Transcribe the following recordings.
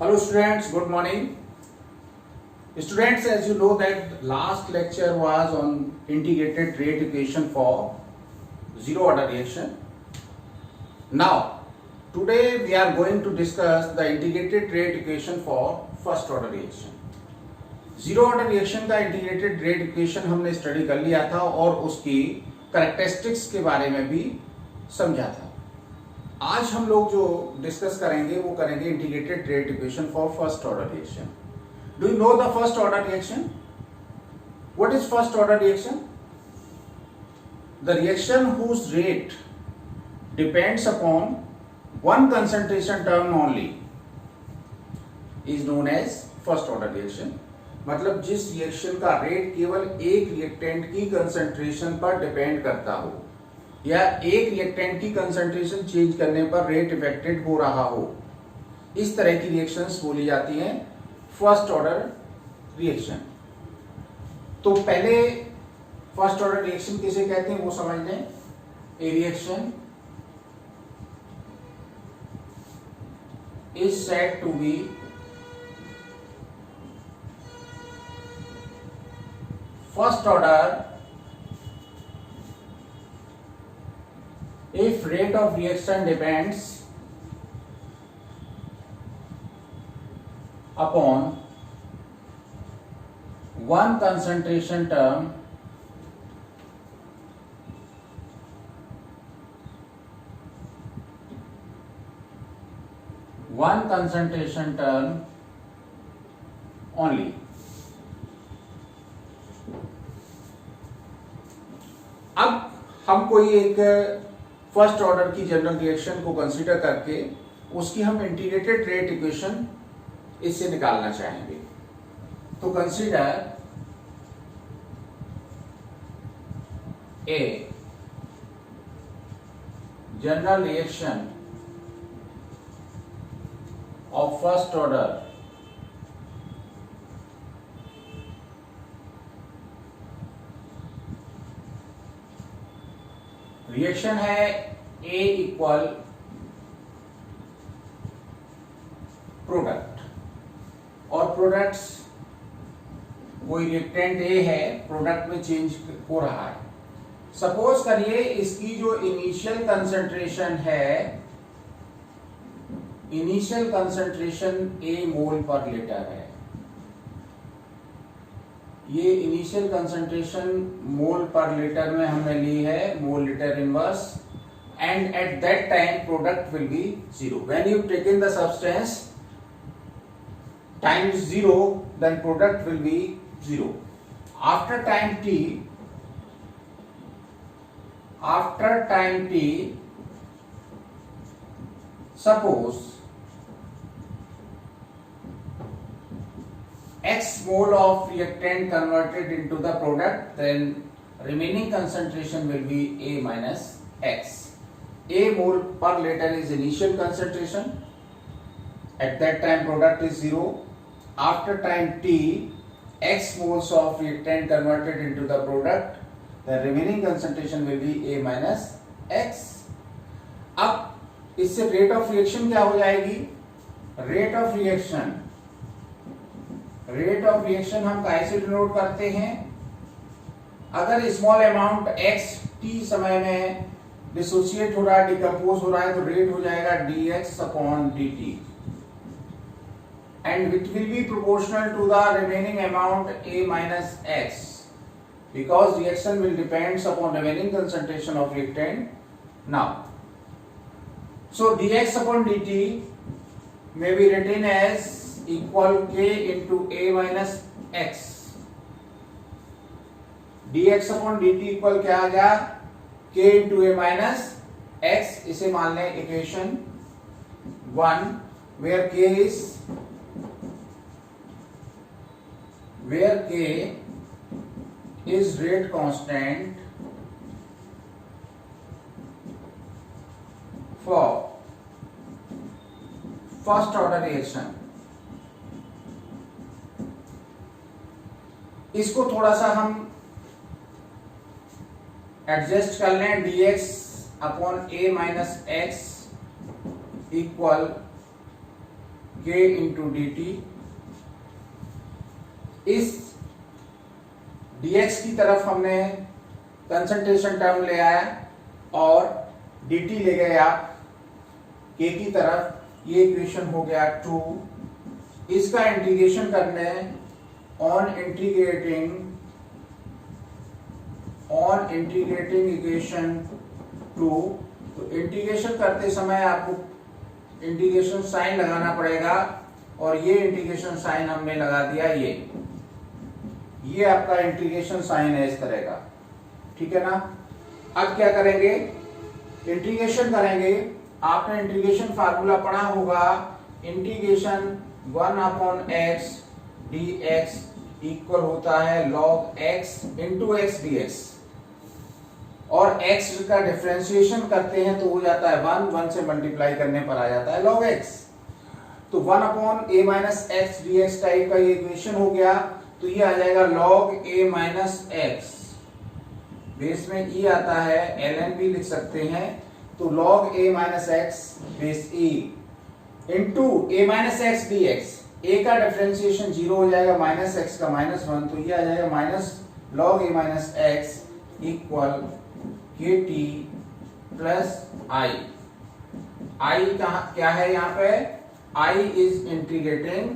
Hello students, good morning. Students, as you know that last lecture was on integrated rate equation for zero order reaction. Now, today we are going to discuss the integrated rate equation for first order reaction. Zero order reaction का integrated rate equation हमने study कर लिया था और उसकी characteristics के बारे में भी समझा था। आज हम लोग जो डिस्कस करेंगे वो करेंगे integrated rate equation for first order reaction. Do you know the first order reaction? What is first order reaction? The reaction whose rate depends upon one concentration term only is known as first order reaction. मतलब जिस reaction का rate केवल एक reactant की concentration पर depend करता हो या एक रिएक्टेंट की कंसंट्रेशन चेंज करने पर रेट इफेक्टेड हो रहा हो, इस तरह की रिएक्शंस बोली जाती हैं फर्स्ट ऑर्डर रिएक्शन। तो पहले फर्स्ट ऑर्डर रिएक्शन किसे कहते हैं वो समझ लें। A reaction is said to be first order if rate of reaction depends upon one concentration term only। अब हम कोई एक फर्स्ट ऑर्डर की जनरल रिएक्शन को कंसीडर करके उसकी हम इंटीग्रेटेड रेट इक्वेशन इससे निकालना चाहेंगे। तो consider a general reaction of first order reaction है A इक्वल प्रोडक्ट और प्रोडक्ट्स कोई रिएक्टेंट A है, प्रोडक्ट में चेंज हो रहा है। सपोज करिए इसकी जो इनिशियल कंसंट्रेशन है, इनिशियल कंसंट्रेशन A मोल पर लीटर है। ये इनिशियल कंसंट्रेशन मोल पर लीटर में हमने ली है, mole litre inverse, and at that time product will be zero. When you take in the substance times zero then product will be zero. After time t suppose X mole of reactant converted into the product, then remaining concentration will be A minus X. A mole per liter is initial concentration. At that time product is zero. After time t, X moles of reactant converted into the product, the remaining concentration will be A minus X. अब इससे rate of reaction क्या हो जाएगी? Rate of reaction हम कैसे denote करते हैं? अगर स्मॉल अमाउंट x t समय में डिसोसिएट हो रहा है, डिकम्पोज हो रहा है, तो रेट हो जाएगा dx upon dt and it will be proportional to the remaining amount a minus x because reaction will depends upon remaining concentration of reactant. Now so dx upon dt may be written as equal k into a minus x। dx upon dt equal क्या आ गया? k into a minus x। इसे मान लें equation 1 where k is rate constant for first order reaction। इसको थोड़ा सा हम adjust कर लें। dx upon a minus x equal k into D T. इस dx की तरफ हमने कंसंट्रेशन टर्म ले आया और dt ले गए आप k की तरफ। ये इक्वेशन हो गया 2। इसका इंटीग्रेशन करने ऑन इंटीग्रेटिंग इक्वेशन 2, तो इंटीग्रेशन करते समय आपको इंटीग्रेशन साइन लगाना पड़ेगा और ये इंटीग्रेशन साइन हमने लगा दिया। ये आपका इंटीग्रेशन साइन है इस तरह का, ठीक है ना। अब क्या करेंगे, इंटीग्रेशन करेंगे। आपने इंटीग्रेशन फार्मूला पढ़ा होगा, इंटीग्रेशन 1/x dx इक्वल होता है log x into x dx, और x का डिफरेंशिएशन करते हैं तो हो जाता है 1 से मल्टीप्लाई करने पर आ जाता है log x। तो 1/a minus x dx type का ये इक्वेशन हो गया। तो ये आ जाएगा log a minus X, base में e आता है, ln भी लिख सकते हैं। तो log a minus X base e into a minus x dx। a का डिफरेंशिएशन 0 हो जाएगा, माइनस एक्स का -1, तो ये आ जाएगा minus log a minus x equal kt plus i। i क्या है यहाँ पे, i इज इंटीग्रेटिंग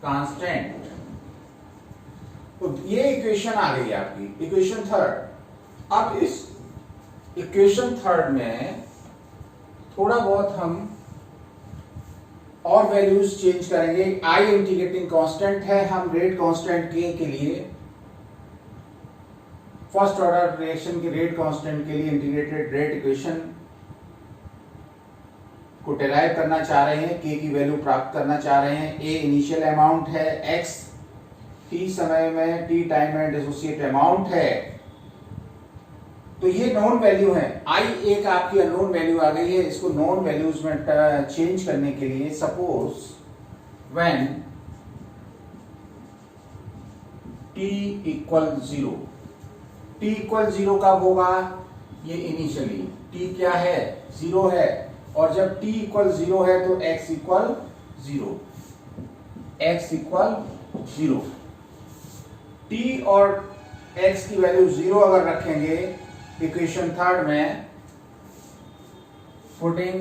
कांस्टेंट। तो ये इक्वेशन आ गई आपकी, इक्वेशन थर्ड। अब इस इक्वेशन थर्ड में थोड़ा बहुत हम और वैल्यूज चेंज करेंगे। i इंटीग्रेटिंग कांस्टेंट है, हम रेट कांस्टेंट के लिए फर्स्ट ऑर्डर रिएक्शन के रेट कांस्टेंट के लिए इंटीग्रेटेड रेट इक्वेशन को डेराइव करना चाह रहे हैं, k की वैल्यू प्राप्त करना चाह रहे हैं। a इनिशियल अमाउंट है, x t समय में t टाइम में डिसोसिएट अमाउंट है। तो ये नोन वैल्यू है, i एक आपकी अननोन वैल्यू आ गई है। इसको नोन वैल्यूज में चेंज करने के लिए, suppose when t equal 0, t equal 0 कब होगा, ये इनिशियली t क्या है, 0 है, और जब t इक्वल 0 है तो x equal 0, x equal 0। t और x की वैल्यू 0 अगर रखेंगे इक्वेशन थर्ड में, putting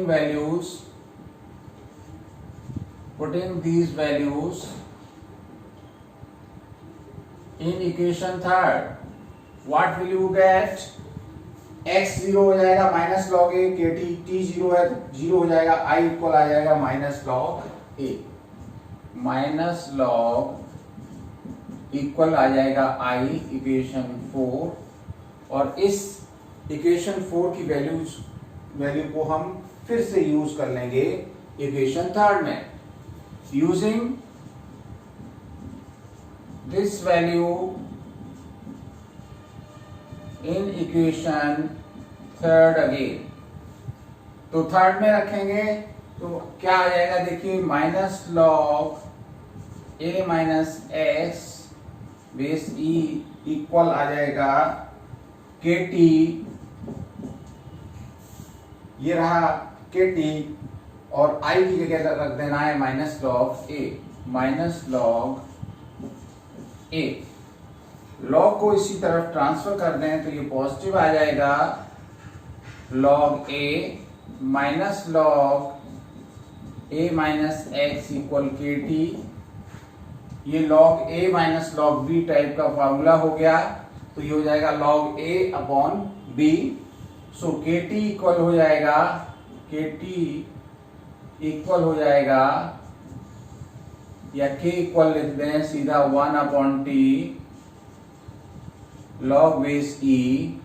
these values in equation third, what will you get, x 0 हो जाएगा माइनस लॉग ए के टी, t 0 है तो 0 हो जाएगा, i इक्वल आ जाएगा minus log A, minus log equal आ जाएगा i इक्वेशन 4। और इस इक्वेशन 4 की वैल्यू को हम फिर से यूज कर लेंगे इक्वेशन थर्ड में, using this value in equation third again. तो थर्ड में रखेंगे तो क्या आ जाएगा, देखिए minus log A minus X base e equal आ जाएगा के टी, ये रहा के टी, और आई की जगह रख देना है minus log A, minus log A. Log को इसी तरफ ट्रांसफर कर दें तो ये पॉजिटिव आ जाएगा, log A minus log A minus x equal के टी। ये log A minus log B type का फॉर्मूला हो गया, तो ये हो जाएगा लॉग ए अपॉन बी। सो के टी इक्वल हो जाएगा, के टी इक्वल हो जाएगा, या के इक्वल लिख दें सीधा 1 upon T log base e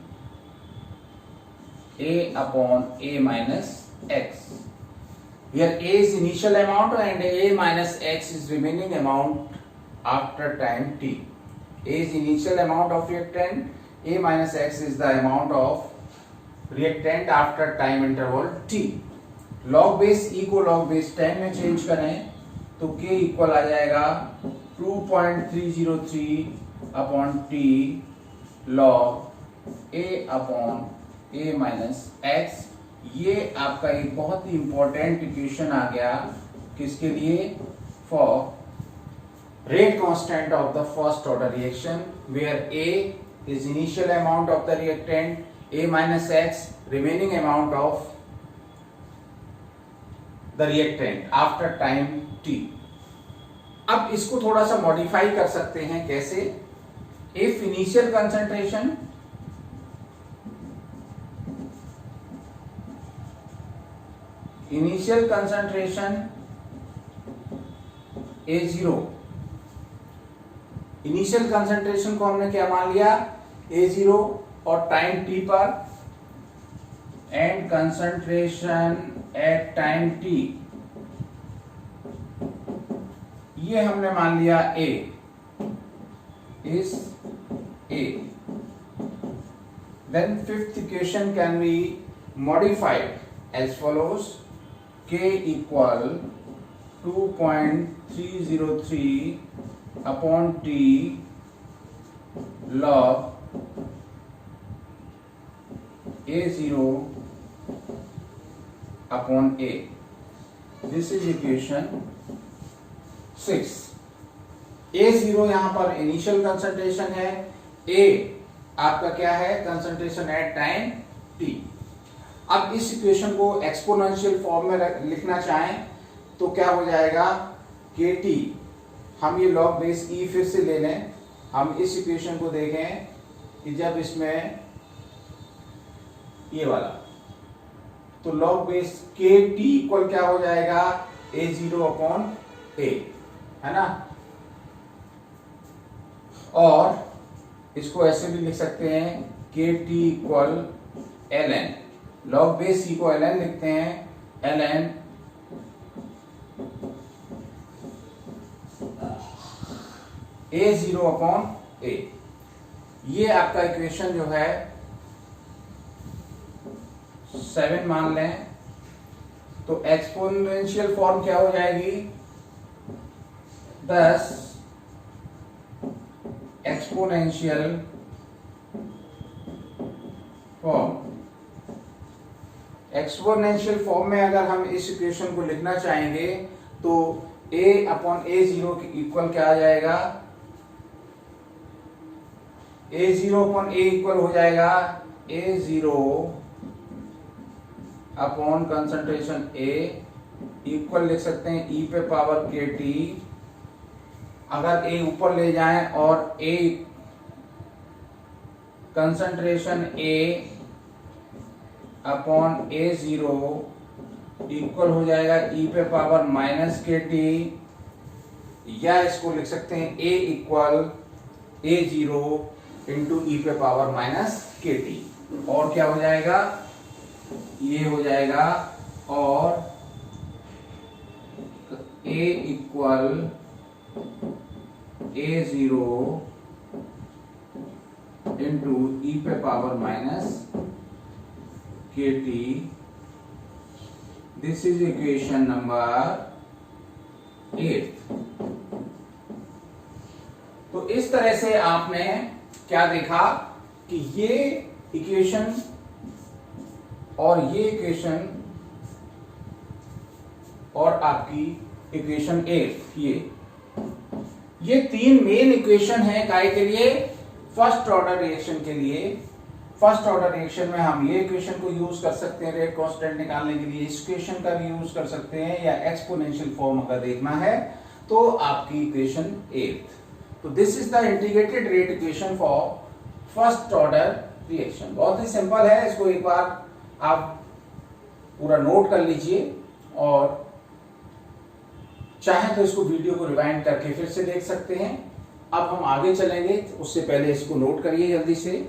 a upon a minus x. Here a is initial amount and a minus x is remaining amount after time t. A is initial amount of reactant, a minus x is the amount of reactant after time interval t. log base e को log base 10 में change करें तो k equal आ जाएगा 2.303 upon t log a upon a minus x। ये आपका एक बहुत ही इंपॉर्टेंट इक्वेशन आ गया किसके लिए, for rate constant of the first order reaction where A is initial amount of the reactant, A minus X remaining amount of the reactant after time t. अब इसको थोड़ा सा मॉडिफाई कर सकते हैं, कैसे? If initial concentration A0, initial concentration को हमने क्या मान लिया, A0 और टाइम t पर, and concentration at time t ये हमने मान लिया A is A. Then fifth equation can be modified as follows: K equal 2.303 upon T log A0 upon A. This is equation 6. A0 यहां पर initial concentration है, A आपका क्या है, कंसंट्रेशन एट टाइम T. अब इस इक्वेशन को exponential form में लिखना चाहें तो क्या हो जाएगा, KT, हम ये log बेस E फिर से ले लें, हम इस इक्वेशन को देखें कि जब इसमें ये वाला, तो log बेस KT इक्वल क्या हो जाएगा, A0 अपॉन A, है ना? और इसको ऐसे भी लिख सकते हैं, KT equal ln, log base C को ln लिखते हैं, ln A0 अपॉन A. ये आपका इक्वेशन जो है 7 मान लें, तो एक्सपोनेंशियल फॉर्म क्या हो जाएगी, 10 एक्सपोनेंशियल फॉर्म. एक्सपोनेंशियल फॉर्म में अगर हम इस इक्वेशन को लिखना चाहेंगे तो A अपॉन A0 के इक्वल क्या आ जाएगा, A0 अपॉन A इक्वल हो जाएगा A0 upon concentration A equal लिख सकते हैं E पे पावर KT. अगर A ऊपर ले जाएं और A concentration A upon A0 equal हो जाएगा E पे पावर माइनस KT, या इसको लिख सकते हैं A equal A0 into E पे पावर माइनस KT. और क्या हो जाएगा, ये हो जाएगा, और A equal A0 into E पे power minus KT. This is equation number 8. तो इस तरह से आपने क्या देखा कि ये इक्वेशन और ये इक्वेशन और आपकी इक्वेशन 8, ये तीन मेन इक्वेशन है काय के लिए, फर्स्ट ऑर्डर रिएक्शन के लिए. फर्स्ट ऑर्डर रिएक्शन में हम ये इक्वेशन को यूज कर सकते हैं रेट कांस्टेंट निकालने के लिए, इस इक्वेशन का भी यूज कर सकते हैं, या एक्सपोनेंशियल फॉर्म अगर देखना है तो आपकी इक्वेशन 8. तो this is the integrated rate equation for first order reaction. बहुत ही सिंपल है, इसको एक बार आप पूरा नोट कर लीजिए, और चाहे तो इसको वीडियो को रिवाइंड करके फिर से देख सकते हैं. अब हम आगे चलेंगे, उससे पहले इसको नोट करिए जल्दी से.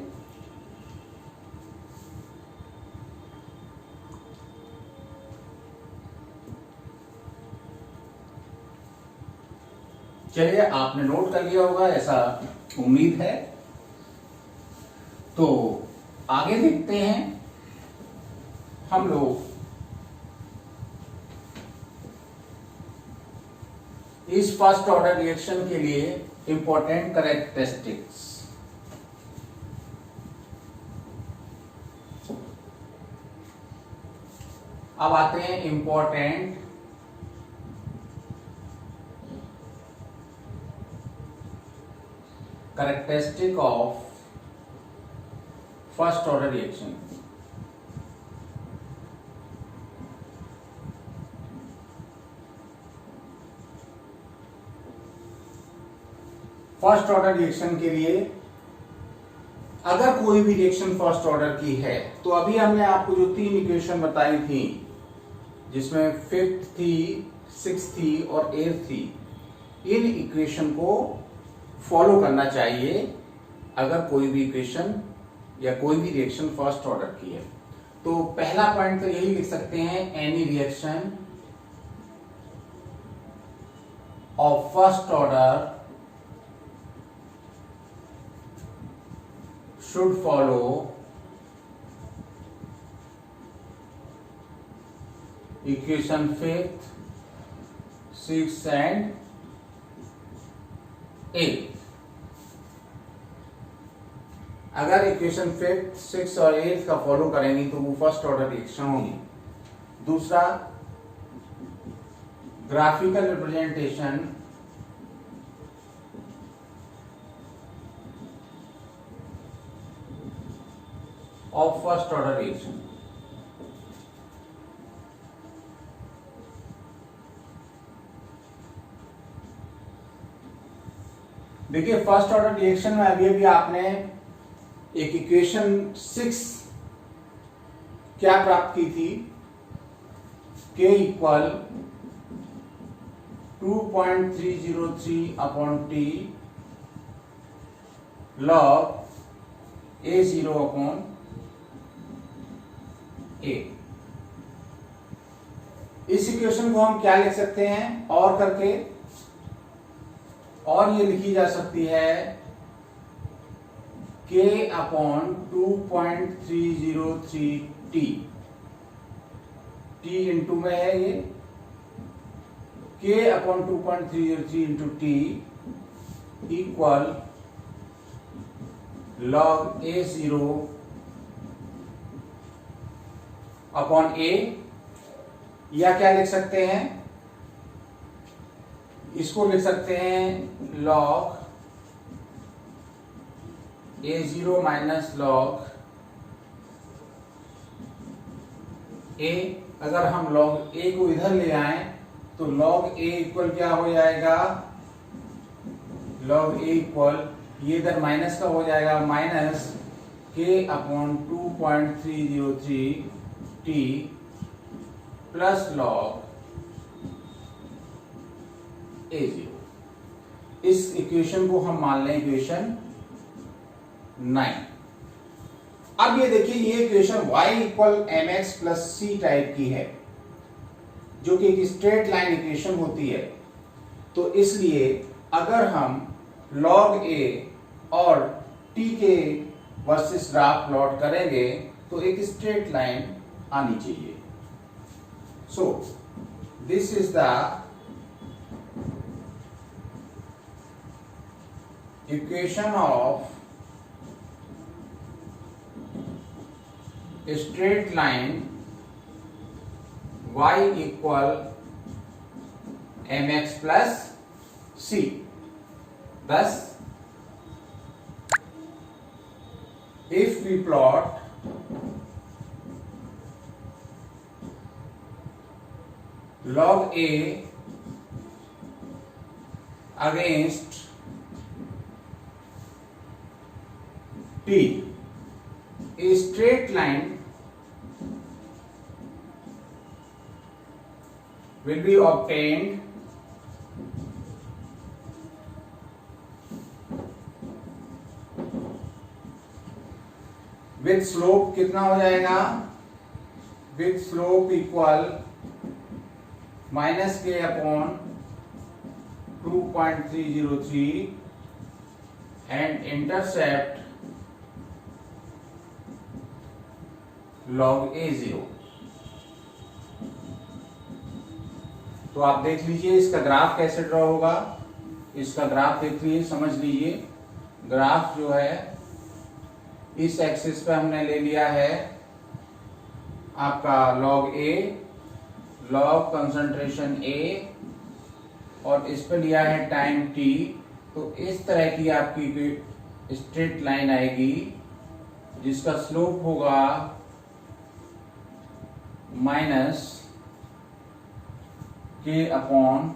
चलिए, आपने नोट कर लिया होगा ऐसा उम्मीद है. तो आगे देखते हैं हम लोग इस फर्स्ट ऑर्डर रिएक्शन के लिए इंपॉर्टेंट कैरेक्टरिस्टिक्स. अब आते हैं important characteristic of first order reaction. First order reaction के लिए अगर कोई भी रिएक्शन फर्स्ट ऑर्डर की है तो अभी हमने आपको जो 3 इक्वेशन बताई थी, जिसमें 5th थी, 6th थी और 8th थी, इन इक्वेशन को फॉलो करना चाहिए अगर कोई भी इक्वेशन या कोई भी रिएक्शन फर्स्ट ऑर्डर की है। तो पहला पॉइंट तो यही लिख सकते हैं, any reaction of first order should follow equation 5th, 6th and 8th। अगर इक्वेशन 5th, 6th और 8th का फॉलो करेंगी तो वो फर्स्ट ऑर्डर रिएक्शन होगी। दूसरा, graphical representation of first order reaction. देखिए फर्स्ट ऑर्डर रिएक्शन में अभी आपने एक इक्वेशन 6 क्या प्राप्त की थी, k equal 2.303/t log A0/A। इस इक्वेशन को हम क्या लिख सकते हैं और करके, और ये लिखी जा सकती है k/2.303t, t इंटू में है ये, k/2.303t इक्वल log A0/A, या क्या लिख सकते हैं, इसको लिख सकते हैं log A0 minus log A। अगर हम log A को इधर ले आए तो log A इक्वल क्या हो जाएगा, log A इक्वल, ये इधर माइनस का हो जाएगा, minus k/2.303t plus log A0। इस इक्वेशन को हम मान लें इक्वेशन 9। अब ये देखिए, ये equation y equal mx plus c type की है, जो कि एक स्ट्रेट लाइन इक्वेशन होती है। तो इसलिए अगर हम log a और t के वर्सेस ग्राफ प्लॉट करेंगे तो एक स्ट्रेट लाइन आनी चाहिए। So this is the equation of straight line y equal mx plus c। Thus, if we plot log A against t, a straight line will be obtained with slope कितना हो जाएगा, with slope equal -k/2.303 and intercept log A0। तो आप देख लीजिए इसका graph कैसे draw होगा। इसका ग्राफ देख लीजिए, समझ लीजिए। ग्राफ जो है इस एक्सिस पे हमने ले लिया है आपका log A लॉग कंसंट्रेशन ए और इस पे लिया है टाइम टी, तो इस तरह की आपकी कोई स्ट्रेट लाइन आएगी जिसका स्लोप होगा माइनस के अपॉन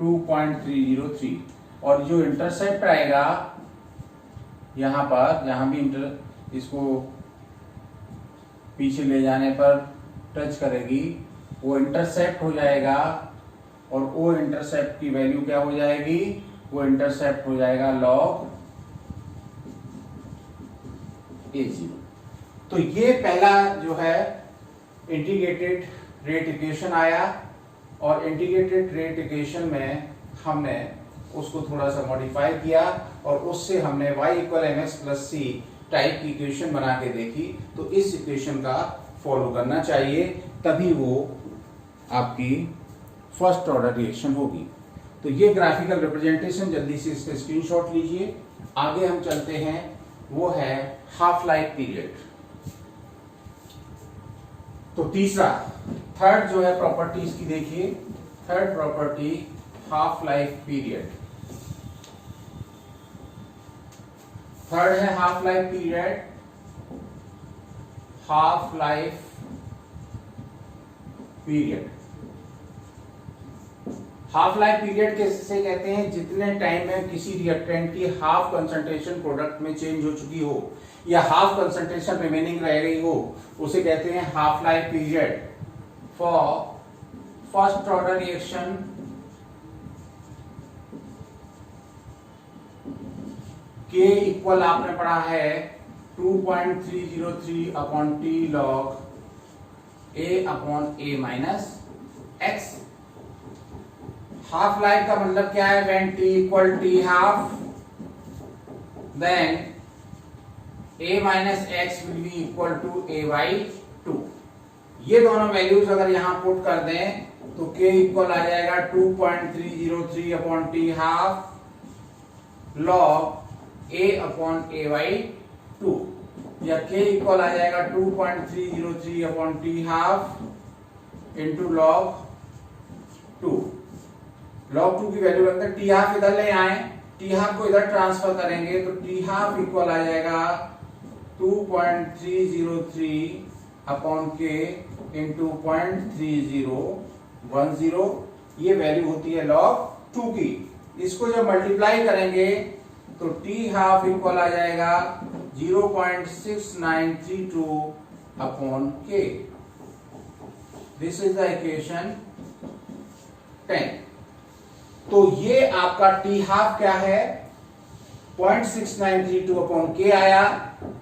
2.303 और जो इंटरसेप्ट आएगा यहाँ पर, यहाँ भी इसको पीछे ले जाने पर टच करेगी, वो इंटरसेप्ट हो जाएगा और वो इंटरसेप्ट की वैल्यू क्या हो जाएगी, वो इंटरसेप्ट हो जाएगा लॉग A0। तो ये पहला जो है इंटीग्रेटेड रेट इक्वेशन आया और इंटीग्रेटेड रेट इक्वेशन में हमने उसको थोड़ा सा मॉडिफाई किया और उससे हमने y equal mx plus c type की इक्वेशन बना के देखी। तो इस इक्वेशन का फॉलो करना चाहिए, तभी वो आपकी फर्स्ट ऑर्डर रिएक्शन होगी। तो ये ग्राफिकल रिप्रेजेंटेशन, जल्दी से इसका स्क्रीनशॉट लीजिए। आगे हम चलते हैं, वो है हाफ लाइफ पीरियड। तो तीसरा, थर्ड जो है प्रॉपर्टी इसकी देखिए, third property half life period. Third है half life period. Half life period, half life period किसे कहते हैं, जितने टाइम में किसी रिएक्टेंट की हाफ कंसंट्रेशन प्रोडक्ट में चेंज हो चुकी हो या हाफ कंसंट्रेशन रिमेनिंग रह गई हो, उसे कहते हैं half life period for first order reaction के इक्वल आपने पढ़ा है 2.303 upon t log a upon a minus x. Half life का मतलब क्या है, when t equal t half then a minus x will be equal to a by 2। ये दोनों वैल्यूज अगर यहां पुट कर दें तो k इक्वल आ जाएगा 2.303 upon T half log a upon a by 2, या k इक्वल आ जाएगा 2.303 upon T half into log 2। Log 2 की वैल्यू रखते हैं, टी हाफ इधर ले आए, टी हाफ को इधर ट्रांसफर करेंगे तो टी हाफ इक्वल आ जाएगा 2.303 अपॉन के इंटू 0.3010। ये वैल्यू होती है लॉग 2 की। इसको जब मल्टीप्लाई करेंगे तो टी हाफ इक्वल आ जाएगा 0.6932 अपॉन के। This is the equation 10। तो ये आपका टी हाफ क्या है, 0.6932 अपॉन के आया।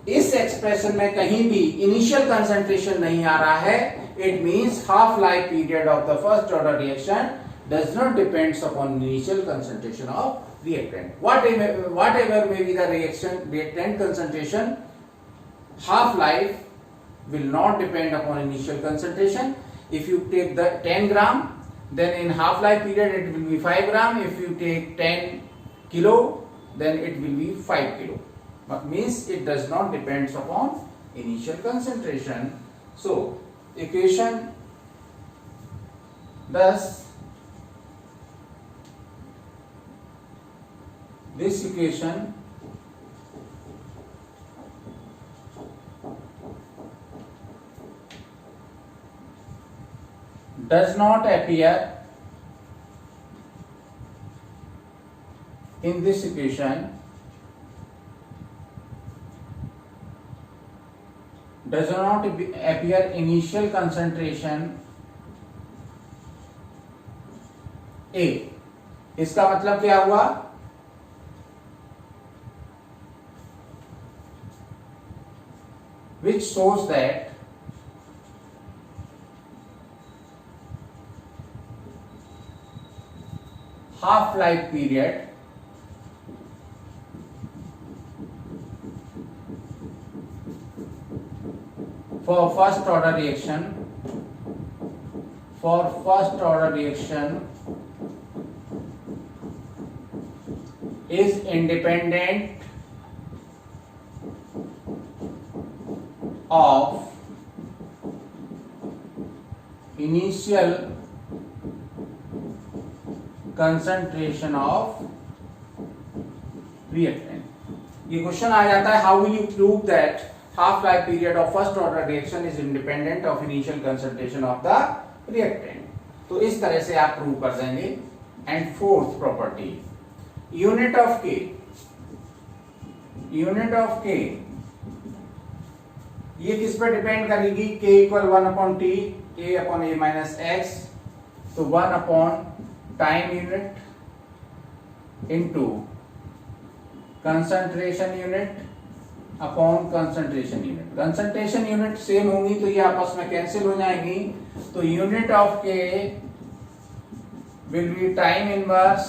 इस एक्सप्रेशन में कहीं भी इनिशियल कंसंट्रेशन नहीं आ रहा है। It means half life period of the first order reaction does not depends upon initial concentration of reactant. Whatever may be the reactant concentration, half life will not depend upon initial concentration. If you take the 10 gram, then in half life period it will be 5 gram. If you take 10 kilo, then it will be 5 kilo. But means it does not depends upon initial concentration. So equation thus this equation does not appear in this equation, does not appear initial concentration A। इसका मतलब क्या हुआ, which shows that half life period for first order reaction is independent of initial concentration of reactant. ये question आ जाता है, how will you prove that half life period of first order reaction is independent of initial concentration of the reactant। तो इस तरह से आप prove कर देंगे। And fourth property, unit of के, यूनिट ऑफ के ये किस पर डिपेंड करेगी, k equal 1/t a upon a minus x, तो 1 upon time unit into concentration unit upon concentration unit. Concentration unit same होंगी तो ये आपस में कैंसिल हो जाएंगी, तो यूनिट ऑफ के विल बी टाइम इनवर्स।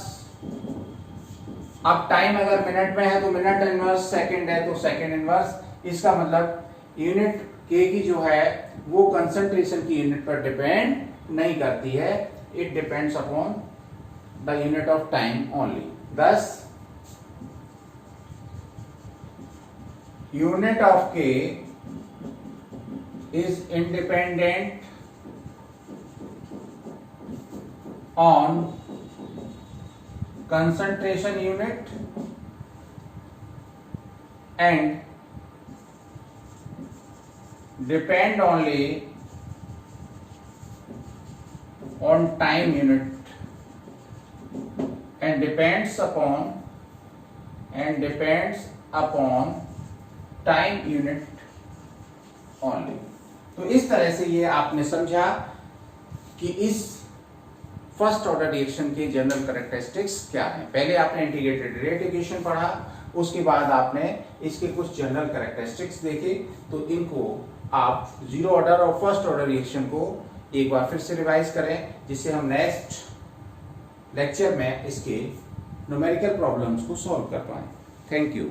अब टाइम अगर मिनट में है तो मिनट इनवर्स, सेकंड है तो सेकंड इनवर्स। इसका मतलब यूनिट के की जो है वो कंसंट्रेशन की यूनिट पर डिपेंड नहीं करती है, it depends upon the unit of time only. thus unit of K is independent on concentration unit and depend only on time unit and depends upon time unit only. तो इस तरह से ये आपने समझा कि इस फर्स्ट ऑर्डर रिएक्शन के जनरल कैरेक्टरिस्टिक्स क्या हैं। पहले आपने इंटीग्रेटेड रेट इक्वेशन पढ़ा, उसके बाद आपने इसके कुछ जनरल कैरेक्टरिस्टिक्स देखे। तो इनको आप जीरो ऑर्डर और फर्स्ट ऑर्डर रिएक्शन को एक बार फिर से रिवाइज करें, जिससे हम नेक्स्ट लेक्चर में इसके न्यूमेरिकल प्रॉब्लम्स को सॉल्व कर पाएं। Thank you.